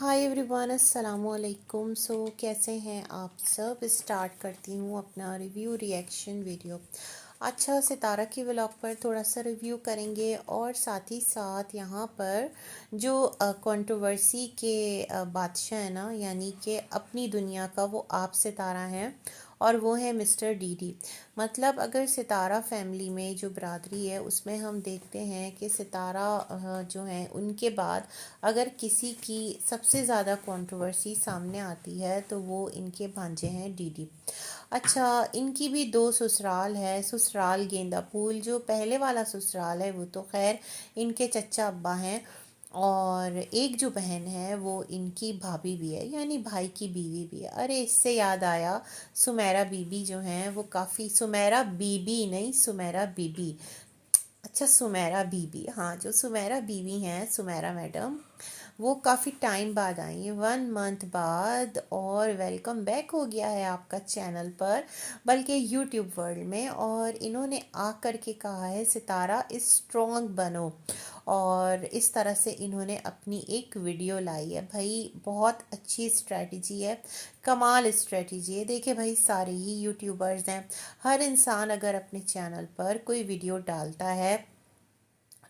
Hi everyone, अस्सलाम वालेकुम। कैसे हैं आप सब। स्टार्ट करती हूँ अपना रिव्यू रिएक्शन वीडियो। अच्छा, सितारा की व्लॉग पर थोड़ा सा रिव्यू करेंगे और साथ ही साथ यहाँ पर जो कंट्रोवर्सी के बादशाह है ना, यानी कि अपनी दुनिया का, वो आप सितारा हैं और वो है मिस्टर डीडी। मतलब अगर सितारा फैमिली में जो बरादरी है उसमें हम देखते हैं कि सितारा जो है उनके बाद अगर किसी की सबसे ज़्यादा कंट्रोवर्सी सामने आती है तो वो इनके भांजे हैं डीडी। अच्छा, इनकी भी दो ससुराल है। ससुराल गेंदा फूल, जो पहले वाला ससुराल है वो तो खैर इनके चचा अब्बा हैं, और एक जो बहन है वो इनकी भाभी भी है, यानी भाई की बीवी भी है। अरे इससे याद आया, सुमेरा बीबी जो हैं वो काफ़ी, सुमेरा बीबी नहीं, सुमेरा बीबी। अच्छा, सुमेरा बीबी, हाँ, जो सुमेरा बीवी हैं, सुमेरा मैडम, वो काफ़ी टाइम बाद आई हैं, 1 मंथ बाद, और वेलकम बैक हो गया है आपका चैनल पर, बल्कि यूट्यूब वर्ल्ड में। और इन्होंने आ कर के कहा है सितारा स्ट्रॉन्ग बनो, और इस तरह से इन्होंने अपनी एक वीडियो लाई है। भाई बहुत अच्छी स्ट्रेटजी है, कमाल स्ट्रेटजी है। देखिए भाई, सारे ही यूट्यूबर्स हैं, हर इंसान अगर अपने चैनल पर कोई वीडियो डालता है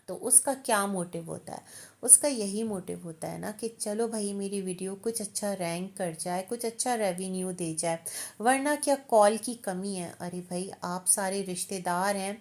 तो उसका क्या मोटिव होता है। उसका यही मोटिव होता है ना कि चलो भाई मेरी वीडियो कुछ अच्छा रैंक कर जाए, कुछ अच्छा रेवेन्यू दे जाए, वरना क्या कॉल की कमी है। अरे भाई, आप सारे रिश्तेदार हैं,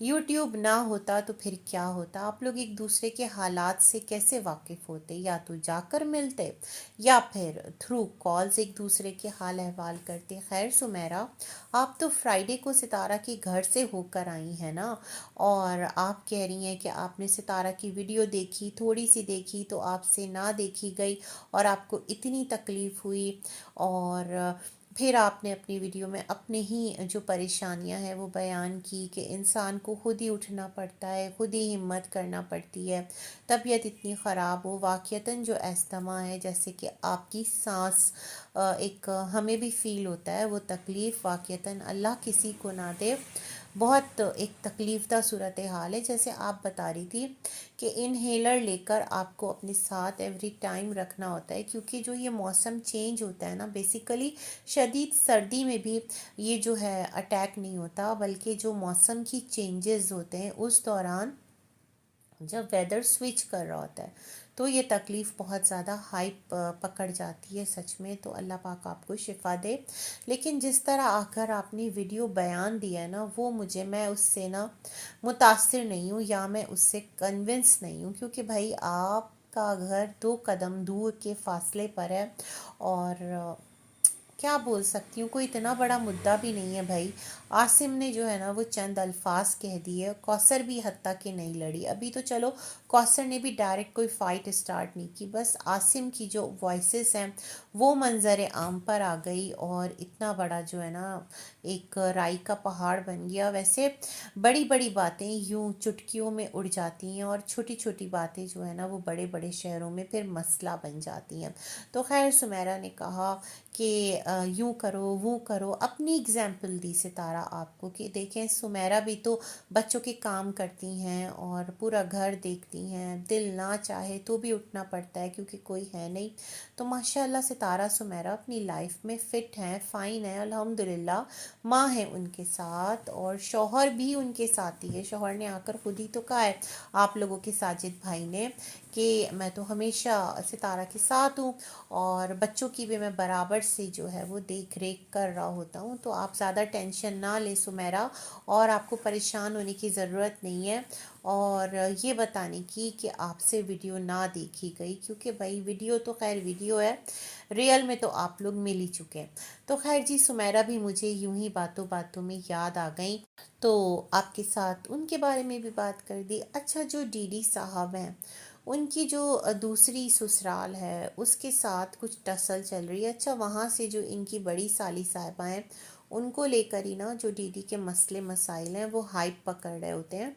यूट्यूब ना होता तो फिर क्या होता। आप लोग एक दूसरे के हालात से कैसे वाकिफ़ होते, या तो जाकर मिलते या फिर थ्रू कॉल्स एक दूसरे के हाल अहवाल करते। खैर सुमेरा, आप तो फ्राइडे को सितारा के घर से होकर आई हैं ना, और आप कह रही हैं कि आपने सितारा की वीडियो देखी, थोड़ी सी देखी तो आपसे ना देखी गई और आपको इतनी तकलीफ़ हुई, और फिर आपने अपनी वीडियो में अपने ही जो परेशानियां हैं वो बयान की कि इंसान को खुद ही उठना पड़ता है, खुद ही हिम्मत करना पड़ती है। तबीयत इतनी ख़राब हो, वाक़यतन जो अस्थमा है, जैसे कि आपकी सांस एक हमें भी फ़ील होता है, वो तकलीफ़ वाक़यतन अल्लाह किसी को ना दे। बहुत एक तकलीफ़दा सूरत हाल है। जैसे आप बता रही थी कि इनहेलर लेकर आपको अपने साथ एवरी टाइम रखना होता है, क्योंकि जो ये मौसम चेंज होता है ना, बेसिकली शदीद सर्दी में भी ये जो है अटैक नहीं होता, बल्कि जो मौसम की चेंजेस होते हैं उस दौरान जब वेदर स्विच कर रहा होता है तो ये तकलीफ़ बहुत ज़्यादा हाई पकड़ जाती है। सच में तो अल्लाह पाक आपको शिफा दे। लेकिन जिस तरह आकर आपने वीडियो बयान दिया है ना, वो मैं उससे ना मुतासिर नहीं हूँ, या मैं उससे कन्विंस नहीं हूँ, क्योंकि भाई आपका घर 2 कदम दूर के फासले पर है। और क्या बोल सकती हूँ, कोई इतना बड़ा मुद्दा भी नहीं है भाई। आसिम ने जो है ना वो चंद अल्फाज कह दिए, कौसर भी हत्ता कि नहीं लड़ी। अभी तो चलो कौसर ने भी डायरेक्ट कोई फ़ाइट स्टार्ट नहीं की, बस आसिम की जो वॉइसेस हैं वो मंजर आम पर आ गई, और इतना बड़ा जो है ना एक राई का पहाड़ बन गया। वैसे बड़ी बड़ी बातें यूं चुटकियों में उड़ जाती हैं, और छोटी छोटी बातें जो है ना वो बड़े बड़े शहरों में फिर मसला बन जाती हैं। तो खैर सुमेरा ने कहा कि यूं करो वो करो, अपनी एग्जाम्पल दी सितारा आपको कि देखें सुमेरा भी तो बच्चों के काम करती हैं और पूरा घर देखती हैं, दिल ना चाहे तो भी उठना पड़ता है क्योंकि कोई है नहीं। तो माशाल्लाह सितारा सुमेरा अपनी लाइफ में फ़िट हैं, फ़ाइन है, अल्हम्दुलिल्लाह। माँ है उनके साथ और शौहर भी उनके साथ ही है। शौहर ने आकर खुद ही तो कहा है आप लोगों के, साजिद भाई ने, कि मैं तो हमेशा सितारा के साथ हूँ और बच्चों की भी मैं बराबर से जो है वो देख रेख कर रहा होता हूँ। तो आप ज़्यादा टेंशन ना ले सुमेरा, और आपको परेशान होने की ज़रूरत नहीं है, और ये बताने की कि आपसे वीडियो ना देखी गई, क्योंकि भाई वीडियो तो खैर वीडियो है, रियल में तो आप लोग मिल ही चुके हैं। तो खैर जी, सुमेरा भी मुझे यूं ही बातों बातों में याद आ गई, तो आपके साथ उनके बारे में भी बात कर दी। अच्छा, जो डीडी साहब हैं, उनकी जो दूसरी ससुराल है उसके साथ कुछ टसल चल रही है। अच्छा, वहाँ से जो इनकी बड़ी साली साहिबा हैं उनको लेकर ही ना जो डीडी के मसले मसाइल हैं वो हाइप पकड़ रहे होते हैं,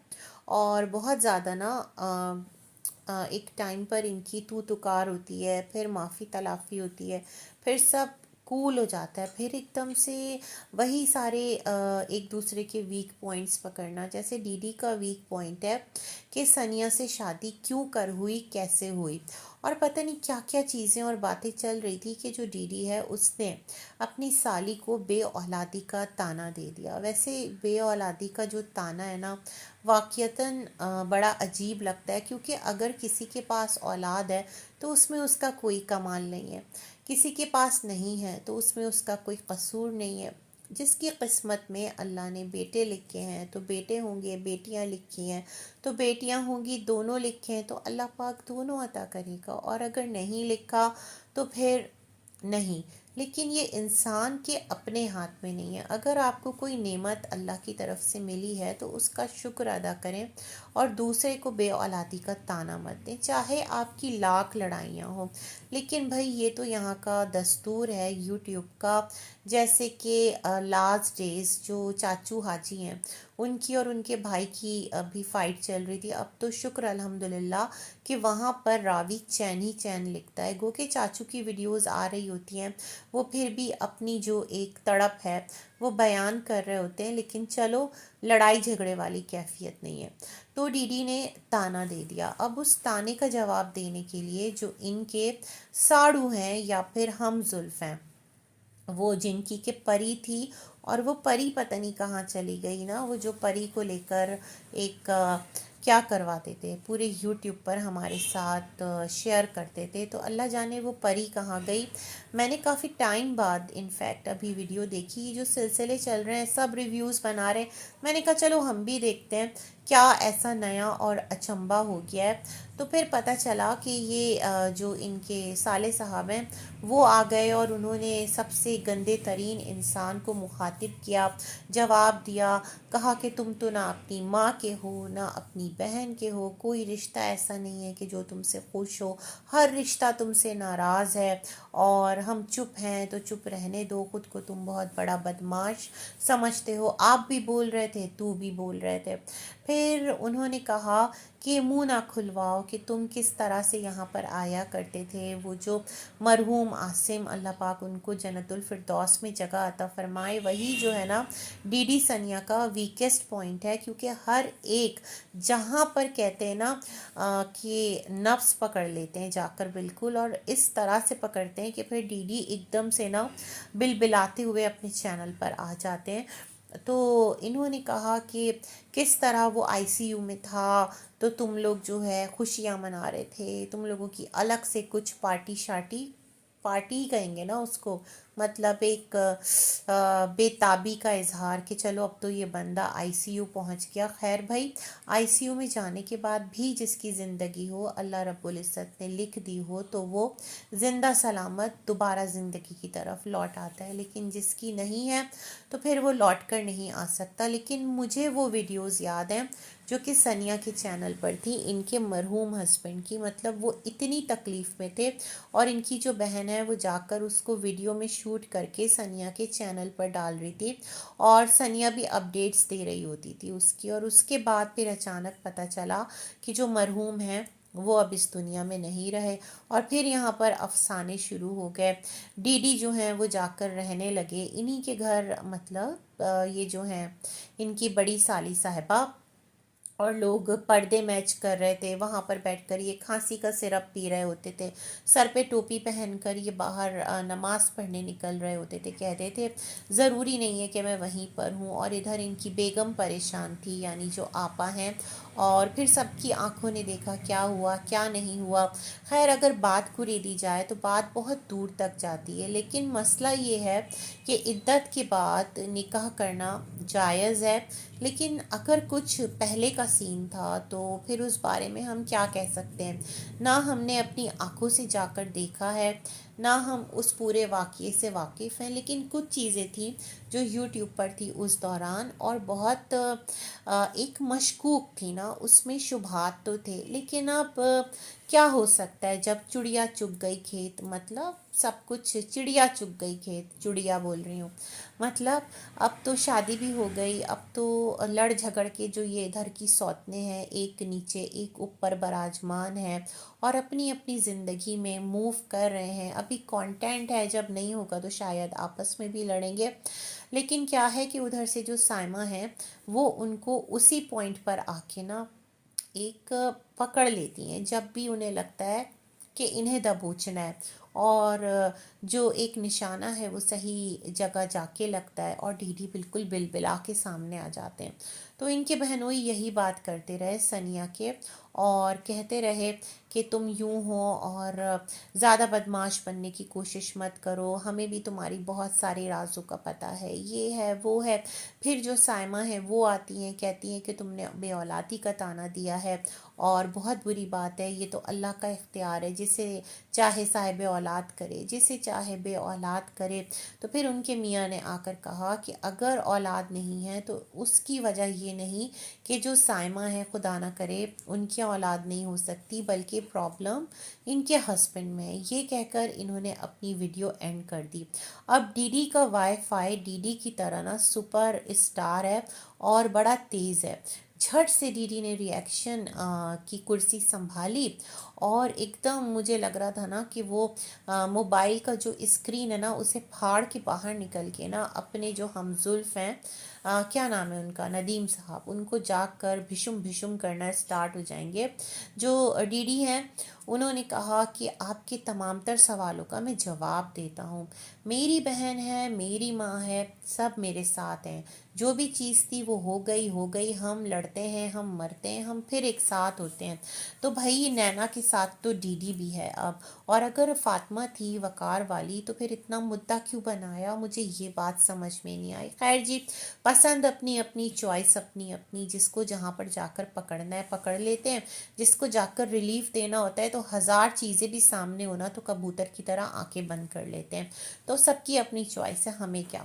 और बहुत ज़्यादा ना एक टाइम पर इनकी तू तुकार होती है, फिर माफ़ी तलाफ़ी होती है, फिर सब कूल हो जाता है, फिर एकदम से वही सारे एक दूसरे के वीक पॉइंट्स पकड़ना। जैसे डीडी का वीक पॉइंट है कि सनिया से शादी क्यों कर हुई, कैसे हुई, और पता नहीं क्या क्या चीज़ें और बातें चल रही थी कि जो डीडी है उसने अपनी साली को बे औलादी का ताना दे दिया। वैसे बे औलादी का जो ताना है ना, वाक़यतन बड़ा अजीब लगता है, क्योंकि अगर किसी के पास औलाद है तो उसमें उसका कोई कमाल नहीं है, किसी के पास नहीं है तो उसमें उसका कोई कसूर नहीं है। जिसकी किस्मत में अल्लाह ने बेटे लिखे हैं तो बेटे होंगे, बेटियां लिखी हैं तो बेटियां होंगी, दोनों लिखे हैं तो अल्लाह पाक दोनों अता करेगा, और अगर नहीं लिखा तो फिर नहीं। लेकिन ये इंसान के अपने हाथ में नहीं है। अगर आपको कोई नेमत अल्लाह की तरफ से मिली है तो उसका शुक्र अदा करें, और दूसरे को बे औलादी का ताना मत दें, चाहे आपकी लाख लड़ाइयाँ हों। लेकिन भाई ये तो यहाँ का दस्तूर है यूट्यूब का। जैसे कि लास्ट डेज जो चाचू हाजी हैं, उनकी और उनके भाई की अभी फ़ाइट चल रही थी। अब तो शुक्र अल्हम्दुलिल्लाह कि वहाँ पर रावी चैन ही चैन लिखता है। गो के चाचू की वीडियोस आ रही होती हैं, वो फिर भी अपनी जो एक तड़प है वो बयान कर रहे होते हैं, लेकिन चलो लड़ाई झगड़े वाली कैफियत नहीं है। तो डीडी ने ताना दे दिया। अब उस ताने का जवाब देने के लिए जो इनके साड़ू हैं या फिर हम जुल्फ हैं, वो जिनकी के परी थी, और वो परी पता नहीं कहाँ चली गई ना, वो जो परी को लेकर एक क्या करवाते थे पूरे यूट्यूब पर हमारे साथ शेयर करते थे, तो अल्लाह जाने वो परी कहाँ गई। मैंने काफ़ी टाइम बाद इनफैक्ट अभी वीडियो देखी, जो सिलसिले चल रहे हैं सब रिव्यूज़ बना रहे हैं, मैंने कहा चलो हम भी देखते हैं क्या ऐसा नया और अचंभा हो गया है। तो फिर पता चला कि ये जो इनके साले साहब हैं वो आ गए और उन्होंने सबसे गंदे तरीन इंसान को मुखातिब किया, जवाब दिया, कहा कि तुम तो ना अपनी माँ के हो ना अपनी बहन के हो, कोई रिश्ता ऐसा नहीं है कि जो तुमसे खुश हो, हर रिश्ता तुमसे नाराज़ है, और हम चुप हैं तो चुप रहने दो, खुद को तुम बहुत बड़ा बदमाश समझते हो, आप भी बोल रहे थे तू भी बोल रहे थे। फिर उन्होंने कहा कि मुंह ना खुलवाओ कि तुम किस तरह से यहाँ पर आया करते थे। वो जो मरहूम आसिम, अल्लाह पाक उनको जन्नतुल फिरदौस में जगह अता फरमाए, वही जो है ना डीडी सनिया का वीकेस्ट पॉइंट है, क्योंकि हर एक जहाँ पर कहते हैं ना कि नफ्स पकड़ लेते हैं जाकर बिल्कुल, और इस तरह से पकड़ते हैं कि फिर डीडी एकदम से ना बिलबिलाते हुए अपने चैनल पर आ जाते हैं। तो इन्होंने कहा कि किस तरह वो आईसीयू में था तो तुम लोग जो है खुशियाँ मना रहे थे, तुम लोगों की अलग से कुछ पार्टी ही कहेंगे ना उसको, मतलब एक बेताबी का इजहार कि चलो अब तो ये बंदा आईसीयू पहुंच गया। खैर भाई, आईसीयू में जाने के बाद भी जिसकी ज़िंदगी हो अल्लाह रब्बुल इज़्ज़त ने लिख दी हो तो वो ज़िंदा सलामत दोबारा ज़िंदगी की तरफ लौट आता है, लेकिन जिसकी नहीं है तो फिर वो लौट कर नहीं आ सकता। लेकिन मुझे वो वीडियोज़ याद हैं जो कि सनिया के चैनल पर थी, इनके मरहूम हस्बैंड की, मतलब वो इतनी तकलीफ़ में थे, और इनकी जो बहन है वो जाकर उसको वीडियो में शूट करके सनिया के चैनल पर डाल रही थी, और सनिया भी अपडेट्स दे रही होती थी उसकी। और उसके बाद फिर अचानक पता चला कि जो मरहूम हैं वो अब इस दुनिया में नहीं रहे, और फिर यहाँ पर अफसाने शुरू हो गए। डीडी जो हैं वो जाकर रहने लगे इन्हीं के घर, मतलब ये जो हैं इनकी बड़ी साली साहिबा, और लोग पर्दे मैच कर रहे थे वहाँ पर बैठकर, ये खांसी का सिरप पी रहे होते थे, सर पे टोपी पहनकर ये बाहर नमाज पढ़ने निकल रहे होते थे, कहते थे ज़रूरी नहीं है कि मैं वहीं पर हूँ। और इधर इनकी बेगम परेशान थी, यानी जो आपा हैं, और फिर सबकी आंखों ने देखा क्या हुआ क्या नहीं हुआ। खैर अगर बात कुरेदी जाए तो बात बहुत दूर तक जाती है, लेकिन मसला ये है कि इद्दत के बाद निकाह करना जायज़ है, लेकिन अगर कुछ पहले का सीन था तो फिर उस बारे में हम क्या कह सकते हैं। ना हमने अपनी आंखों से जाकर देखा है, ना हम उस पूरे वाक़ये से वाकिफ़ हैं, लेकिन कुछ चीज़ें थी जो यूट्यूब पर थी उस दौरान, और बहुत एक मशकूक थी ना, उसमें शुबहात तो थे। लेकिन अब क्या हो सकता है जब चिड़िया चुग गई खेत, मतलब सब कुछ, चिड़िया चुग गई खेत, चिड़िया बोल रही हूँ, मतलब अब तो शादी भी हो गई, अब तो लड़ झगड़ के जो ये इधर की सौतने हैं, एक नीचे एक ऊपर बराजमान है और अपनी अपनी ज़िंदगी में मूव कर रहे हैं। अभी कंटेंट है, जब नहीं होगा तो शायद आपस में भी लड़ेंगे। लेकिन क्या है कि उधर से जो साइमा है वो उनको उसी पॉइंट पर आके ना एक पकड़ लेती हैं, जब भी उन्हें लगता है کہ انہیں دبوچنا ہے، اور جو ایک نشانہ ہے وہ صحیح جگہ جا کے لگتا ہے اور ڈیڈی بالکل بلبلا کے سامنے آ جاتے ہیں۔ تو ان کے بہنوئی یہی بات کرتے رہے ثنیا کے، اور کہتے رہے کہ تم یوں ہو اور زیادہ بدماش بننے کی کوشش مت کرو، ہمیں بھی تمہاری بہت سارے رازوں کا پتہ ہے، یہ ہے وہ ہے۔ پھر جو سائمہ ہے وہ آتی ہیں، کہتی ہیں کہ تم نے بے اولادی کا طعنہ دیا ہے اور بہت بری بات ہے، یہ تو اللہ کا اختیار ہے، جسے چاہے صاحب اولاد کرے، جسے چاہے بے اولاد کرے۔ تو پھر ان کے میاں نے آ کر کہا کہ اگر اولاد نہیں ہے تو اس کی وجہ یہ نہیں کہ جو سائمہ ہے خدا نہ کرے ان کی اولاد نہیں ہو سکتی، بلکہ پرابلم ان کے ہسبینڈ میں ہے۔ یہ کہہ کر انہوں نے اپنی ویڈیو اینڈ کر دی۔ اب ڈی ڈی کا وائی فائی ڈی ڈی کی طرح نا سپر اسٹار ہے اور بڑا تیز ہے۔ جھٹ سے ڈی ڈی نے ریئیکشن کی کرسی سنبھالی، اور ایک دم مجھے لگ رہا تھا نا کہ وہ موبائل کا جو اسکرین ہے نا اسے پھاڑ کے باہر نکل کے نا اپنے جو ہم زلف ہیں، کیا نام ہے ان کا، ندیم صاحب، ان کو جا کر بھشم بھشم کرنا اسٹارٹ ہو جائیں گے۔ جو ڈی ڈی ہیں انہوں نے کہا کہ آپ کے تمام تر سوالوں کا میں جواب دیتا ہوں، میری بہن ہے، میری ماں ہے، سب میرے ساتھ ہیں، جو بھی چیز تھی وہ ہو گئی، ہم لڑتے ہیں، ہم مرتے ہیں، ہم پھر ایک ساتھ ہوتے ہیں۔ تو بھائی نینا کے ساتھ تو ڈی ڈی بھی ہے اب، اور اگر فاطمہ تھی وقار والی تو پھر اتنا مدعا کیوں بنایا، مجھے یہ بات سمجھ میں نہیں آئی۔ خیر جی، پسند اپنی اپنی، چوائس اپنی اپنی، جس کو جہاں پر جا کر پکڑنا ہے پکڑ لیتے ہیں، جس کو جا کر ریلیف دینا ہوتا ہے تو ہزار چیزیں بھی سامنے ہونا تو کبوتر کی طرح آنکھیں بند کر لیتے ہیں۔ تو سب کی اپنی چوائس ہے، ہمیں کیا۔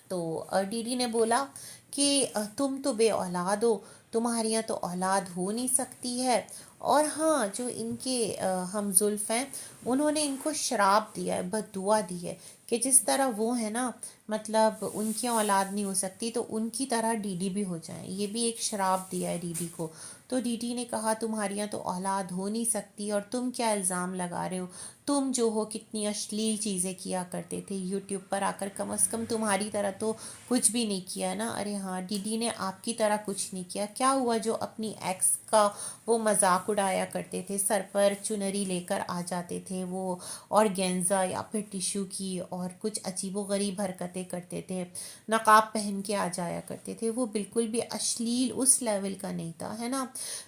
تو ڈی ڈی نے بولا کہ تم تو بے اولاد ہو، تمہارے یہاں تو اولاد ہو نہیں سکتی ہے، اور ہاں جو ان کے ہم زلف ہیں انہوں نے ان کو شراب دیا ہے، بد دعا دی ہے کہ جس طرح وہ ہے نا، مطلب ان کی اولاد نہیں ہو سکتی تو ان کی طرح ڈی ڈی بھی ہو جائیں، یہ بھی ایک شراب دیا ہے ڈی ڈی کو۔ تو ڈی ڈی نے کہا تمہارے یہاں تو اولاد ہو نہیں سکتی، اور تم کیا الزام لگا رہے ہو، تم جو ہو کتنی اشلیل چیزیں کیا کرتے تھے یوٹیوب پر آ کر، کم از کم تمہاری طرح تو کچھ بھی نہیں کیا نا۔ ارے ہاں، ڈی ڈی نے آپ کی طرح کچھ نہیں کیا، کیا ہوا جو اپنی ایکس کا وہ مذاق اڑایا کرتے تھے، سر پر چنری لے کر آ جاتے تھے وہ، اور گینزا یا پھر ٹیشو کی، اور کچھ عجیب و غریب حرکتیں کرتے تھے، نقاب پہن کے آ جایا کرتے تھے، وہ بالکل بھی اشلیل اس لیول کا نہیں تھا، ہے نا۔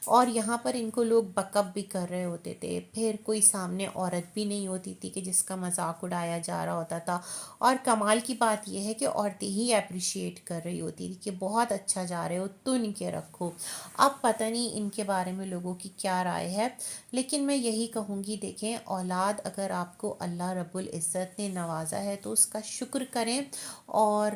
اور یہاں پر ان کو لوگ بک اپ بھی کر رہے ہوتے تھے، پھر کوئی سامنے عورت بھی نہیں ہوتی تھی کہ جس کا مذاق اڑایا جا رہا ہوتا تھا، اور کمال کی بات یہ ہے کہ عورتیں ہی اپریشیٹ کر رہی ہوتی تھی کہ بہت اچھا جا رہے ہو، تن کے رکھو۔ اب پتہ نہیں ان کے بارے میں لوگوں کی کیا رائے ہے، لیکن میں یہی کہوں گی، دیکھیں اولاد اگر آپ کو اللہ رب العزت نے نوازا ہے تو اس کا شکر کریں، اور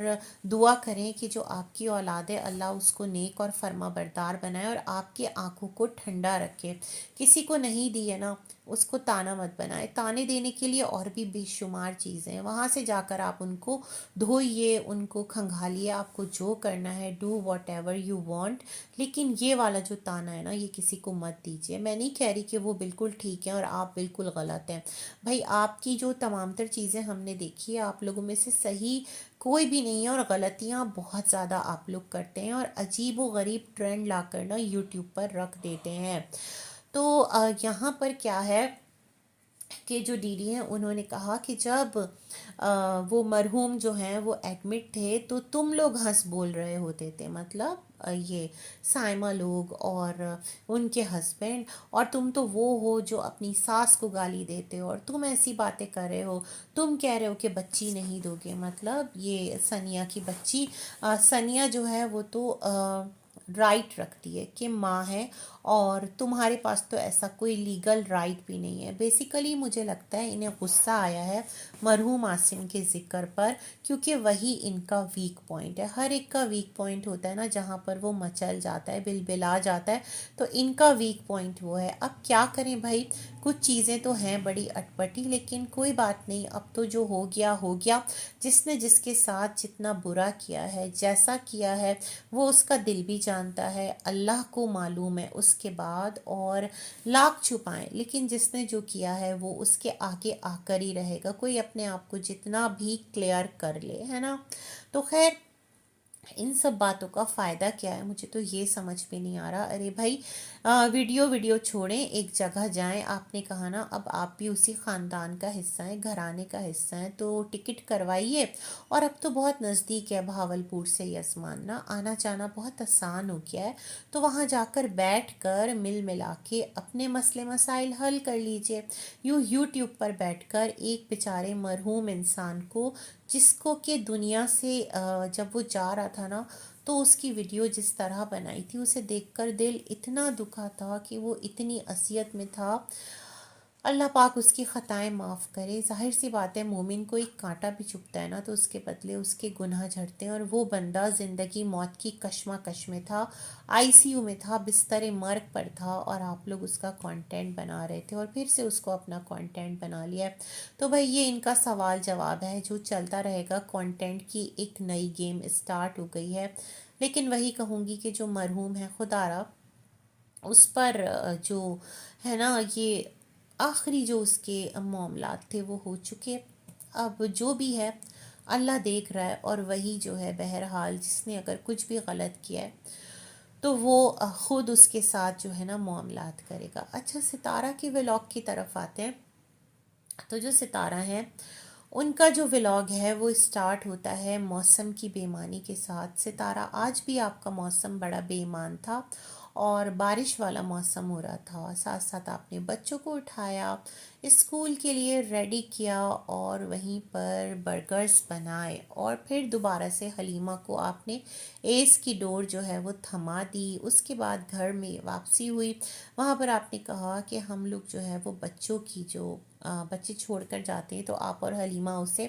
دعا کریں کہ جو آپ کی اولاد ہے اللہ اس کو نیک اور فرما بردار بنائے اور آپ کی آنکھوں کو ٹھنڈا رکھے۔ کسی کو نہیں دی ہے نا اس کو تانا مت بنائے، تانے دینے کے لیے اور بھی بے شمار چیزیں ہیں، وہاں سے جا کر آپ ان کو دھوئیے، ان کو کھنگھالیے، آپ کو جو کرنا ہے do what ever you want, لیکن یہ والا جو تانا ہے نا یہ کسی کو مت دیجیے۔ میں نہیں کہہ رہی کہ وہ بالکل ٹھیک ہے اور آپ بالکل غلط ہیں، بھائی آپ کی جو تمام تر چیزیں ہم نے دیکھی ہے آپ لوگوں میں سے صحیح کوئی بھی نہیں ہے، اور غلطیاں بہت زیادہ آپ لوگ کرتے ہیں، اور عجیب و غریب ٹرینڈ لا کر نا یوٹیوب پر رکھ دیتے ہیں۔ تو یہاں پر کیا ہے کہ جو ڈی ڈی ہیں انہوں نے کہا کہ جب وہ مرحوم جو ہیں وہ ایڈمٹ تھے تو تم لوگ ہنس بول رہے ہوتے تھے، مطلب یہ سائمہ لوگ اور ان کے ہسبینڈ، اور تم تو وہ ہو جو اپنی ساس کو گالی دیتے ہو اور تم ایسی باتیں کر رہے ہو، تم کہہ رہے ہو کہ بچی نہیں دو گے، مطلب یہ ثنیا کی بچی، ثنیا جو ہے وہ تو رائٹ رکھتی ہے کہ ماں ہے، اور تمہارے پاس تو ایسا کوئی لیگل رائٹ بھی نہیں ہے۔ بیسیکلی مجھے لگتا ہے انہیں غصہ آیا ہے مرحوم عاصم کے ذکر پر، کیونکہ وہی ان کا ویک پوائنٹ ہے، ہر ایک کا ویک پوائنٹ ہوتا ہے نا جہاں پر وہ مچل جاتا ہے، بلبلا جاتا ہے، تو ان کا ویک پوائنٹ وہ ہے۔ اب کیا کریں بھائی، کچھ چیزیں تو ہیں بڑی اٹپٹی، لیکن کوئی بات نہیں، اب تو جو ہو گیا ہو گیا، جس نے جس کے ساتھ جتنا برا کیا ہے، جیسا کیا ہے، وہ اس کا دل بھی جانتا ہے، اللہ کو معلوم ہے اس کے بعد، اور لاکھ چھپائیں لیکن جس نے جو کیا ہے وہ اس کے آگے آ کر ہی رہے گا، کوئی اپنے آپ کو جتنا بھی کلیئر کر لے، ہے نا۔ تو خیر इन सब बातों का फ़ायदा क्या है, मुझे तो ये समझ में नहीं आ रहा। अरे भाई, वीडियो छोड़ें, एक जगह जाएं। आपने कहा ना अब आप भी उसी ख़ानदान का हिस्सा हैं, घराने का हिस्सा हैं, तो टिकट करवाइए। और अब तो बहुत नज़दीक है भावलपुर से यस्मान ना, आना जाना बहुत आसान हो गया है। तो वहाँ जाकर बैठ कर मिल मिला के अपने मसले मसाइल हल कर लीजिए। यूट्यूब पर बैठकर एक बेचारे मरहूम इंसान को, जिसको कि दुनिया से जब वो जा रहा था ना, तो उसकी वीडियो जिस तरह बनाई थी, उसे देखकर दिल इतना दुखा था कि वो इतनी असियत में था। अल्लाह पाक उसकी ख़ताएं माफ़ करे। ज़ाहिर सी बात है, मोमिन को एक कांटा भी चुभता है ना तो उसके बदले उसके गुनाह झड़ते हैं। और वो बंदा ज़िंदगी मौत की कशमकश में था, आईसीयू में था, बिस्तर मर्ग पर था, और आप लोग उसका कंटेंट बना रहे थे और फिर से उसको अपना कंटेंट बना लिया है। तो भाई ये इनका सवाल जवाब है जो चलता रहेगा। कंटेंट की एक नई गेम स्टार्ट हो गई है। लेकिन वही कहूँगी कि जो मरहूम है, खुदारा उस पर जो है ना, ये आखिरी जो उसके मामलात थे वो हो चुके। अब जो भी है अल्लाह देख रहा है, और वही जो है बहरहाल जिसने अगर कुछ भी गलत किया है तो वो ख़ुद उसके साथ जो है ना मामलात करेगा। अच्छा, सितारा के व्लॉग की तरफ आते हैं। तो जो सितारा है उनका जो व्लॉग है वो स्टार्ट होता है मौसम की बेईमानी के साथ। सितारा, आज भी आपका मौसम बड़ा बेईमान था और बारिश वाला मौसम हो रहा था। साथ साथ आपने बच्चों को उठाया, स्कूल के लिए रेडी किया, और वहीं पर बर्गर्स बनाए, और फिर दोबारा से हलीमा को आपने एस की डोर जो है वो थमा दी। उसके बाद घर में वापसी हुई। वहाँ पर आपने कहा कि हम लोग जो है वो बच्चों की जो बच्चे छोड़कर जाते हैं तो आप और हलीमा उसे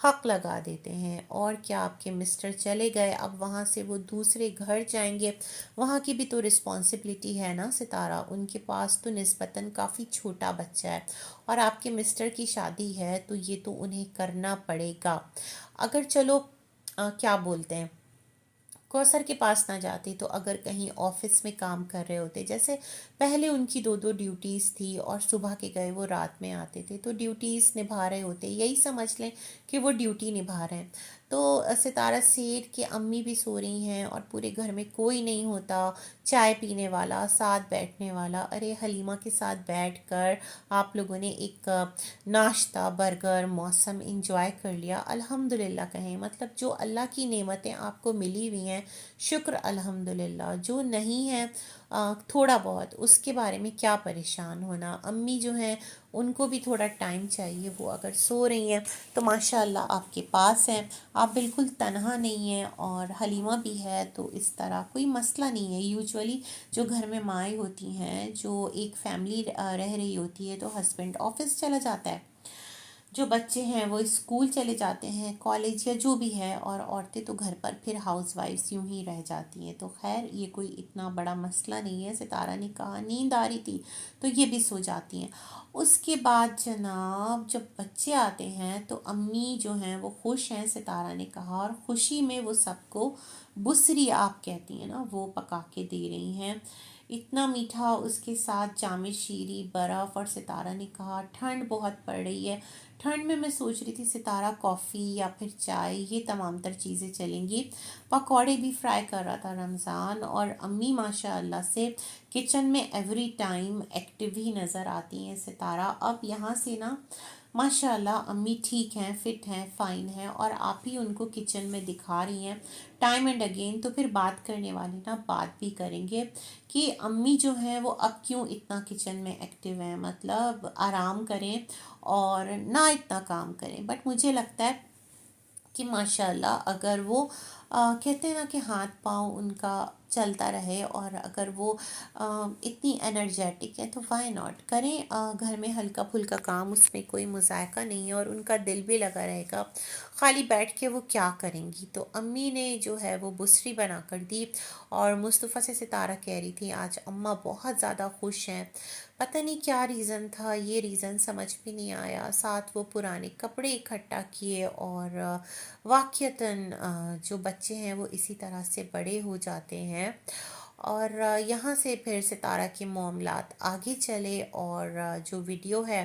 हक लगा देते हैं। और क्या आपके मिस्टर चले गए, अब वहाँ से वो दूसरे घर जाएंगे, वहाँ की भी तो रिस्पॉन्सिबिलिटी है ना सितारा। उनके पास तो निस्बतन काफ़ी छोटा बच्चा है, और आपके मिस्टर की शादी है तो ये तो उन्हें करना पड़ेगा। अगर चलो क्या बोलते हैं, कौसर के पास ना जाते तो अगर कहीं ऑफिस में काम कर रहे होते, जैसे पहले उनकी दो दो ड्यूटीज़ थी और सुबह के गए वो रात में आते थे, तो ड्यूटीज़ निभा रहे होते, यही समझ लें कि वो ड्यूटी निभा रहे हैं। तो सितारा सेठ की अम्मी भी सो रही हैं और पूरे घर में कोई नहीं होता चाय पीने वाला, साथ बैठने वाला। अरे हलीमा के साथ बैठकर आप लोगों ने एक नाश्ता, बर्गर, मौसम इंजॉय कर लिया। अल्हम्दुलिल्लाह कहें, मतलब जो अल्लाह की नेमतें आपको मिली हुई हैं, शुक्र अल्हम्दुलिल्लाह। जो नहीं है थोड़ा बहुत, उसके बारे में क्या परेशान होना। अम्मी जो हैं उनको भी थोड़ा टाइम चाहिए, वो अगर सो रही हैं तो माशाल्लाह आपके पास हैं, आप बिल्कुल तनहा नहीं हैं। और हलीमा भी है तो इस तरह कोई मसला नहीं है। यूजुअली जो घर में माएँ होती हैं, जो एक फैमिली रह रही होती है, तो हस्बैंड ऑफिस चला जाता है, जो बच्चे हैं वो स्कूल चले जाते हैं, कॉलेज या जो भी है, और औरतें तो घर पर फिर हाउस वाइफ्स यूं ही रह जाती हैं। तो खैर ये कोई इतना बड़ा मसला नहीं है। सितारा ने कहा नींद आ रही थी तो ये भी सो जाती हैं। उसके बाद जनाब जब बच्चे आते हैं तो अम्मी जो हैं वो खुश हैं, सितारा ने कहा, और खुशी में वो सबको बुसरी आप कहती हैं ना वो पका के दे रही हैं। इतना मीठा, उसके साथ जामे शीरी, बर्फ़। और सितारा ने कहा ठंड बहुत पड़ रही है, ठंड में मैं सोच रही थी सितारा कॉफ़ी या फिर चाय, ये तमाम तर चीज़ें चलेंगी। पकौड़े भी फ्राई कर रहा था रमज़ान। और अम्मी माशाअल्लाह से किचन में एवरी टाइम एक्टिव ही नज़र आती हैं सितारा। अब यहाँ से ना माशाल्लाह अम्मी ठीक हैं, फिट हैं, फ़ाइन हैं, और आप ही उनको किचन में दिखा रही हैं टाइम एंड अगेन। तो फिर बात करने वाले ना बात भी करेंगे कि अम्मी जो हैं वो अब क्यों इतना किचन में एक्टिव हैं, मतलब आराम करें और ना इतना काम करें। बट मुझे लगता है कि माशाल्लाह अगर वो कहते हैं ना कि हाथ पाँव उनका चलता रहे, और अगर वो इतनी एनर्जेटिक है तो वाई नॉट करें। घर में हल्का फुल्का काम, उसमें कोई मुज़ायका नहीं है, और उनका दिल भी लगा रहेगा। खाली बैठ के वो क्या करेंगी। तो अम्मी ने जो है वो बुसरी बना कर दी। और मुस्तफ़ा से सितारा कह रही थी आज अम्मा बहुत ज़्यादा खुश हैं, पता नहीं क्या रीज़न था, ये रीज़न समझ भी नहीं आया। साथ वो पुराने कपड़े इकट्ठा किए, और वाक़यतन जो बच्चे हैं वो इसी तरह से बड़े हो जाते हैं। और यहाँ से फिर सितारा के मामलात आगे चले, और जो वीडियो है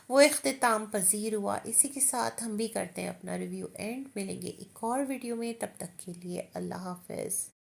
وہ اختتام پذیر ہوا۔ اسی کے ساتھ ہم بھی کرتے ہیں اپنا ریویو اینڈ، ملیں گے ایک اور ویڈیو میں، تب تک کے لیے اللہ حافظ۔